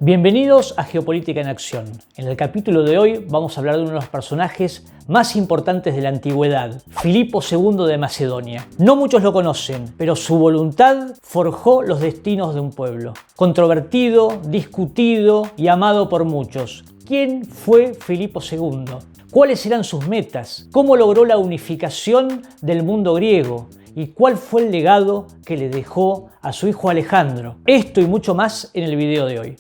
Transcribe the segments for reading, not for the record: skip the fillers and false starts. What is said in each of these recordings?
Bienvenidos a Geopolítica en Acción. En el capítulo de hoy vamos a hablar de uno de los personajes más importantes de la antigüedad, Filipo II de Macedonia. No muchos lo conocen, pero su voluntad forjó los destinos de un pueblo. Controvertido, discutido y amado por muchos. ¿Quién fue Filipo II? ¿Cuáles eran sus metas? ¿Cómo logró la unificación del mundo griego? ¿Y cuál fue el legado que le dejó a su hijo Alejandro? Esto y mucho más en el video de hoy.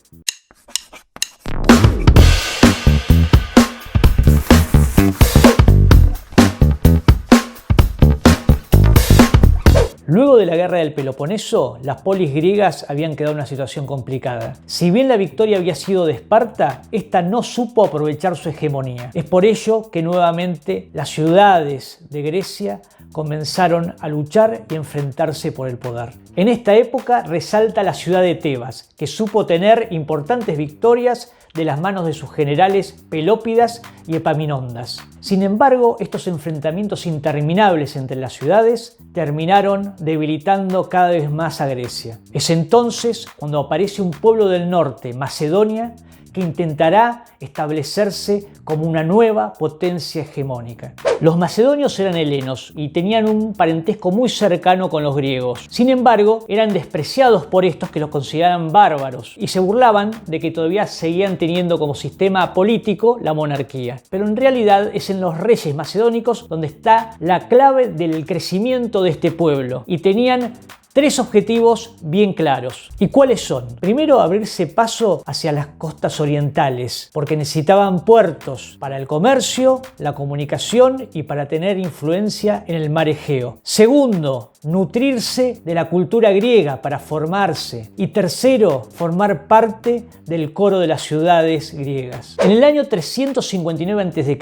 Luego de la guerra del Peloponeso, las polis griegas habían quedado en una situación complicada. Si bien la victoria había sido de Esparta, esta no supo aprovechar su hegemonía. Es por ello que nuevamente las ciudades de Grecia comenzaron a luchar y enfrentarse por el poder. En esta época resalta la ciudad de Tebas, que supo tener importantes victorias de las manos de sus generales Pelópidas y Epaminondas. Sin embargo, estos enfrentamientos interminables entre las ciudades terminaron debilitando cada vez más a Grecia. Es entonces cuando aparece un pueblo del norte, Macedonia, que intentará establecerse como una nueva potencia hegemónica. Los macedonios eran helenos y tenían un parentesco muy cercano con los griegos. Sin embargo, eran despreciados por estos que los consideraban bárbaros y se burlaban de que todavía seguían teniendo como sistema político la monarquía. Pero en realidad es en los reyes macedónicos donde está la clave del crecimiento de este pueblo y tenían tres objetivos bien claros. ¿Y cuáles son? Primero, abrirse paso hacia las costas orientales, porque necesitaban puertos para el comercio, la comunicación y para tener influencia en el mar Egeo. Segundo, nutrirse de la cultura griega para formarse. Y tercero, formar parte del coro de las ciudades griegas. En el año 359 a.C.,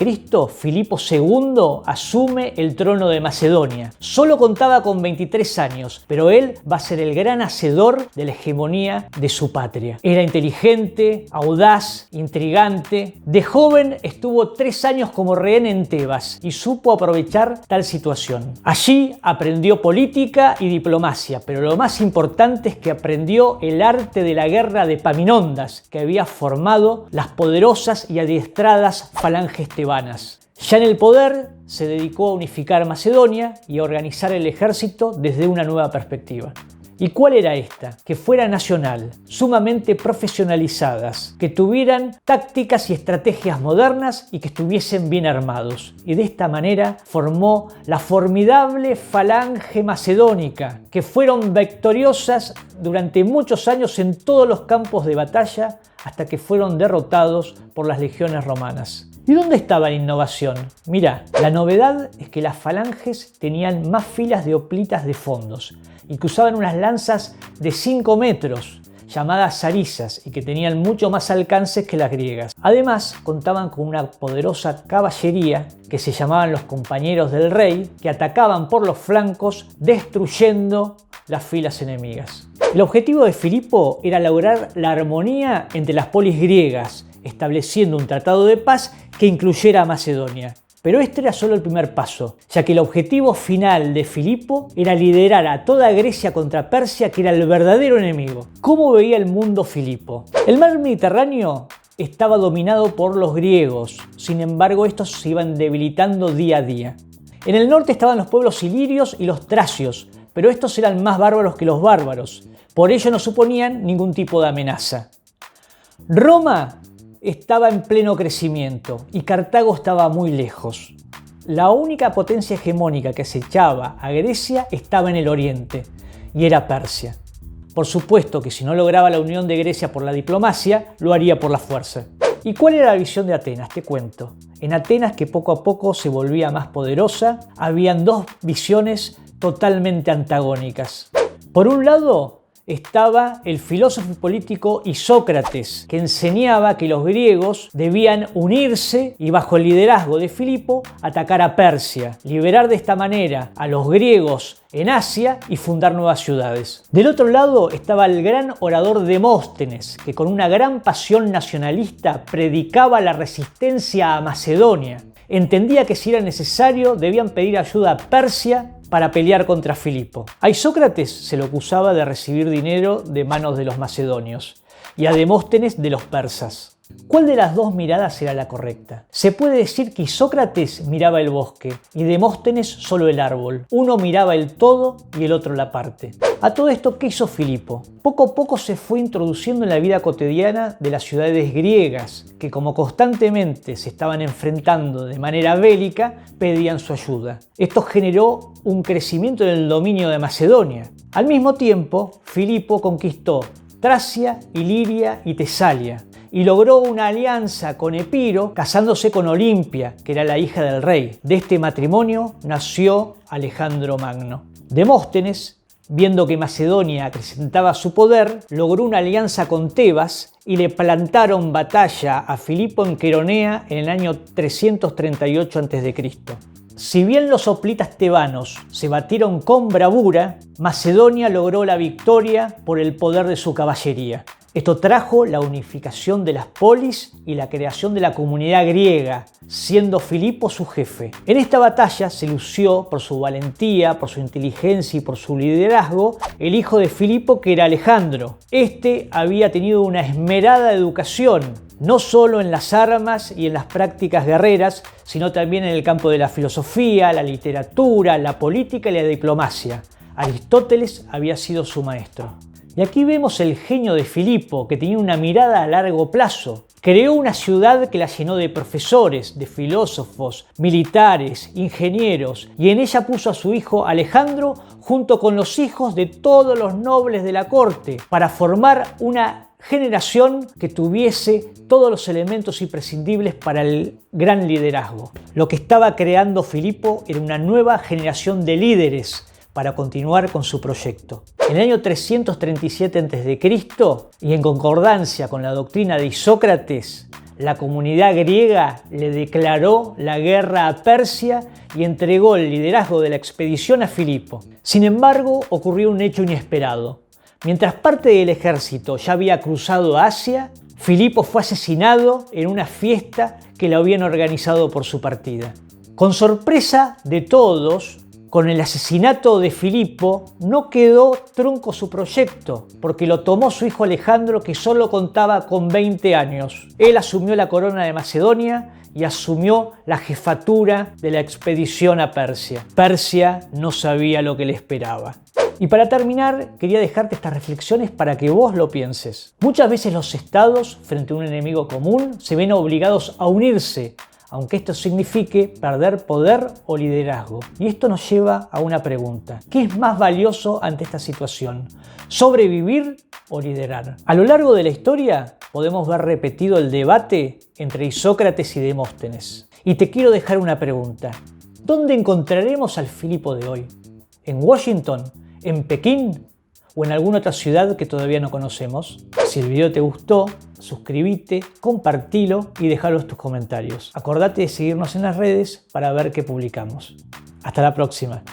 Filipo II asume el trono de Macedonia. Solo contaba con 23 años, pero él va a ser el gran hacedor de la hegemonía de su patria. Era inteligente, audaz, intrigante. De joven estuvo 3 años como rehén en Tebas y supo aprovechar tal situación. Allí aprendió política y diplomacia, pero lo más importante es que aprendió el arte de la guerra de Epaminondas, que había formado las poderosas y adiestradas falanges tebanas. Ya en el poder, se dedicó a unificar Macedonia y a organizar el ejército desde una nueva perspectiva. ¿Y cuál era esta? Que fuera nacional, sumamente profesionalizadas, que tuvieran tácticas y estrategias modernas y que estuviesen bien armados. Y de esta manera formó la formidable falange macedónica, que fueron victoriosas durante muchos años en todos los campos de batalla hasta que fueron derrotados por las legiones romanas. ¿Y dónde estaba la innovación? Mirá, la novedad es que las falanges tenían más filas de hoplitas de fondos y que usaban unas lanzas de 5 metros, llamadas zarisas, y que tenían mucho más alcance que las griegas. Además, contaban con una poderosa caballería que se llamaban los compañeros del rey, que atacaban por los flancos destruyendo las filas enemigas. El objetivo de Filipo era lograr la armonía entre las polis griegas, estableciendo un tratado de paz que incluyera a Macedonia. Pero este era solo el primer paso, ya que el objetivo final de Filipo era liderar a toda Grecia contra Persia, que era el verdadero enemigo. ¿Cómo veía el mundo Filipo? El mar Mediterráneo estaba dominado por los griegos, sin embargo estos se iban debilitando día a día. En el norte estaban los pueblos ilirios y los tracios, pero estos eran más bárbaros que los bárbaros, por ello no suponían ningún tipo de amenaza. Roma estaba en pleno crecimiento y Cartago estaba muy lejos. La única potencia hegemónica que acechaba a Grecia estaba en el oriente y era Persia. Por supuesto que si no lograba la unión de Grecia por la diplomacia, lo haría por la fuerza. ¿Y cuál era la visión de Atenas? Te cuento. En Atenas, que poco a poco se volvía más poderosa, habían dos visiones totalmente antagónicas. Por un lado, estaba el filósofo político Isócrates, que enseñaba que los griegos debían unirse y bajo el liderazgo de Filipo atacar a Persia, liberar de esta manera a los griegos en Asia y fundar nuevas ciudades. Del otro lado estaba el gran orador Demóstenes, que con una gran pasión nacionalista predicaba la resistencia a Macedonia. Entendía que si era necesario debían pedir ayuda a Persia para pelear contra Filipo. A Isócrates se lo acusaba de recibir dinero de manos de los macedonios. y a Demóstenes de los persas. ¿Cuál de las dos miradas era la correcta? Se puede decir que Isócrates miraba el bosque y Demóstenes solo el árbol. Uno miraba el todo y el otro la parte. A todo esto, ¿qué hizo Filipo? Poco a poco se fue introduciendo en la vida cotidiana de las ciudades griegas, que como constantemente se estaban enfrentando de manera bélica, pedían su ayuda. Esto generó un crecimiento en el dominio de Macedonia. Al mismo tiempo, Filipo conquistó Tracia, Iliria y Tesalia, y logró una alianza con Epiro, casándose con Olimpia, que era la hija del rey. De este matrimonio nació Alejandro Magno. Demóstenes, viendo que Macedonia acrecentaba su poder, logró una alianza con Tebas y le plantaron batalla a Filipo en Queronea en el año 338 a.C. Si bien los hoplitas tebanos se batieron con bravura, Macedonia logró la victoria por el poder de su caballería. Esto trajo la unificación de las polis y la creación de la comunidad griega, siendo Filipo su jefe. En esta batalla se lució por su valentía, por su inteligencia y por su liderazgo el hijo de Filipo, que era Alejandro. Este había tenido una esmerada educación, no solo en las armas y en las prácticas guerreras, sino también en el campo de la filosofía, la literatura, la política y la diplomacia. Aristóteles había sido su maestro. Y aquí vemos el genio de Filipo, que tenía una mirada a largo plazo. Creó una ciudad que la llenó de profesores, de filósofos, militares, ingenieros, y en ella puso a su hijo Alejandro junto con los hijos de todos los nobles de la corte, para formar una generación que tuviese todos los elementos imprescindibles para el gran liderazgo. Lo que estaba creando Filipo era una nueva generación de líderes para continuar con su proyecto. En el año 337 a.C., y en concordancia con la doctrina de Isócrates, la comunidad griega le declaró la guerra a Persia y entregó el liderazgo de la expedición a Filipo. Sin embargo, ocurrió un hecho inesperado. Mientras parte del ejército ya había cruzado Asia, Filipo fue asesinado en una fiesta que lo habían organizado por su partida. Con sorpresa de todos, con el asesinato de Filipo no quedó trunco su proyecto, porque lo tomó su hijo Alejandro, que solo contaba con 20 años. Él asumió la corona de Macedonia y asumió la jefatura de la expedición a Persia. Persia no sabía lo que le esperaba. Y para terminar, quería dejarte estas reflexiones para que vos lo pienses. Muchas veces los estados, frente a un enemigo común, se ven obligados a unirse, aunque esto signifique perder poder o liderazgo. Y esto nos lleva a una pregunta. ¿Qué es más valioso ante esta situación? ¿Sobrevivir o liderar? A lo largo de la historia podemos ver repetido el debate entre Isócrates y Demóstenes. Y te quiero dejar una pregunta. ¿Dónde encontraremos al Filipo de hoy? ¿En Washington? ¿En Pekín? ¿O en alguna otra ciudad que todavía no conocemos? Si el video te gustó, suscríbete, compartilo y déjalos tus comentarios. Acordate de seguirnos en las redes para ver qué publicamos. Hasta la próxima.